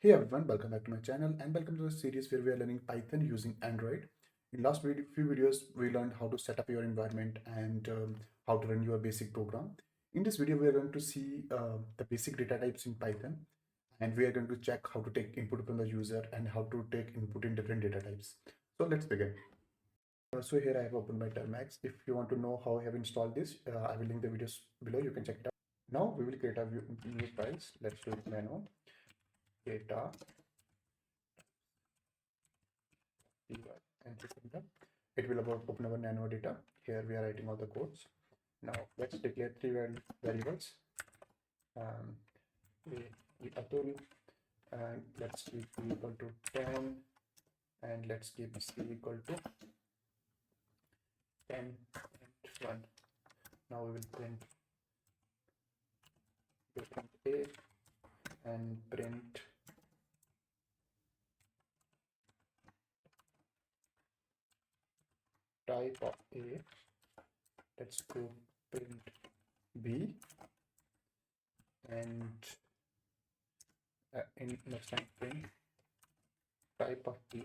Hey everyone, welcome back to my channel and welcome to the series where we are learning Python using Android. In last few videos, we learned how to set up your environment and how to run your basic program. In this video, we are going to see the basic data types in Python, and we are going to check how to take input from the user and how to take input in different data types. So let's begin. So here I have opened my Termax. If you want to know how I have installed this, I will link the videos below. You can check it out. Now we will create a new files. Let's do it nano data and hit enter. It will open our nano data. Here we are writing all the codes. Now let's declare three variables. The Atul, and let's keep b equal to 10, and let's keep c equal to 10 and 1. Now we will print a and print type of a. Let's go print b and in next time print type of b.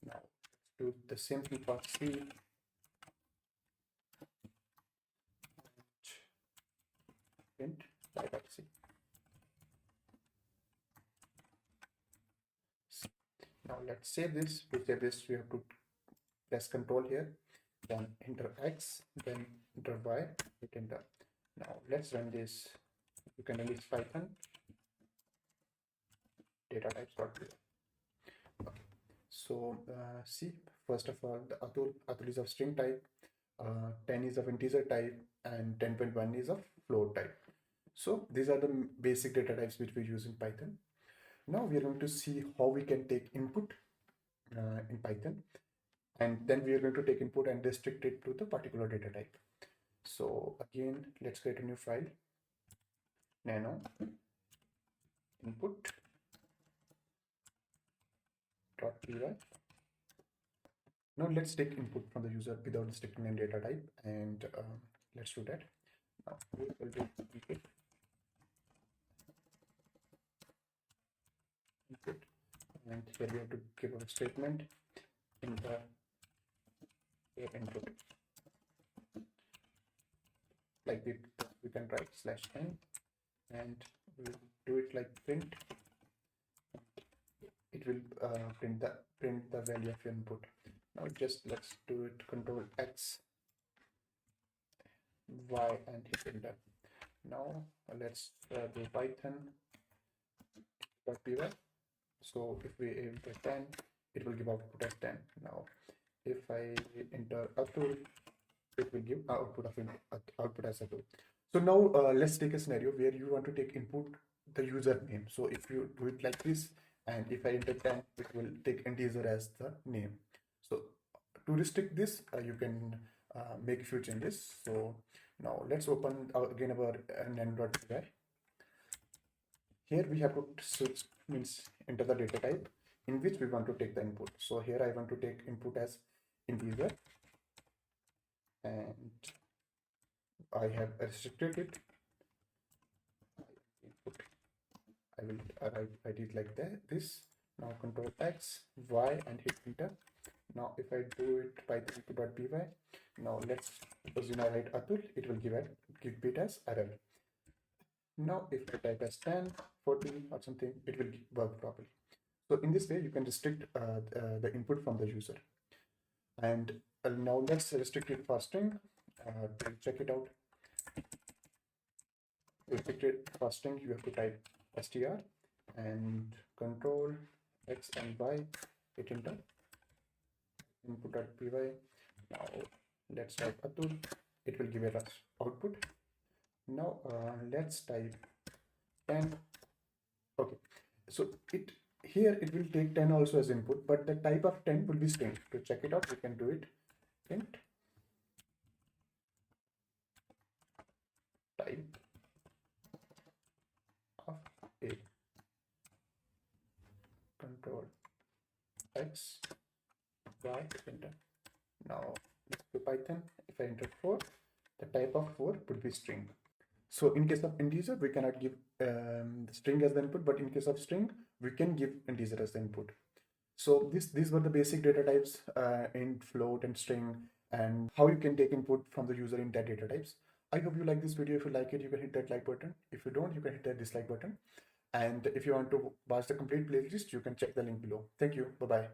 Now let's do the same thing for c and print type of c. Now let's save this. To save this, we have to press Control here, then enter X, then enter Y, hit enter. Now let's run this. You can run this Python data types.py. Okay. So see, first of all, the Atul is of string type, 10 is of integer type, and 10.1 is of float type. So these are the basic data types which we use in Python. Now we are going to see how we can take input in Python, and then we are going to take input and restrict it to the particular data type. So again, let's create a new file, nano input.py. Now let's take input from the user without restricting any data type, and let's do that. Now we will do input, and here we have to give a statement in the input. Like we can write /n, and we'll do it like print. It will print the value of your input. Now just let's do it Control X, Y, and hit enter. Now let's do Python.py. So if we enter 10, it will give output as 10. Now if I enter Atul, it will give output as Atul. So now let's take a scenario where you want to take input the username. So if you do it like this, and if I enter 10, it will take integer as the name. So to restrict this, you can make a few changes. So now let's open again our nano.py. Here we have to switch, means enter the data type in which we want to take the input. So here I want to take input as integer, and I have restricted it. I will write it like this. Now Control X, Y, and hit enter. Now if I do it Python.py, now let's suppose I write Atul, it will give it as error. Now if I type as 10, 14 or something, it will work properly. So in this way, you can restrict the input from the user. And now let's restrict it for string. To check it out, restricted for string, you have to type str and Control X and Y, hit enter. Input.py. Now let's type Atul, it will give us output. Now let's type 10. Okay, so here it will take 10 also as input, but the type of 10 will be string. To check it out, we can do it int type of a. Control X, Y, enter. Now let's do Python. If I enter 4, the type of 4 would be string. So in case of integer, we cannot give string as the input, but in case of string, we can give integer as the input. So these were the basic data types, int, float, and string, and how you can take input from the user in that data types. I hope you like this video. If you like it, you can hit that like button. If you don't, you can hit that dislike button. And if you want to watch the complete playlist, you can check the link below. Thank you. Bye-bye.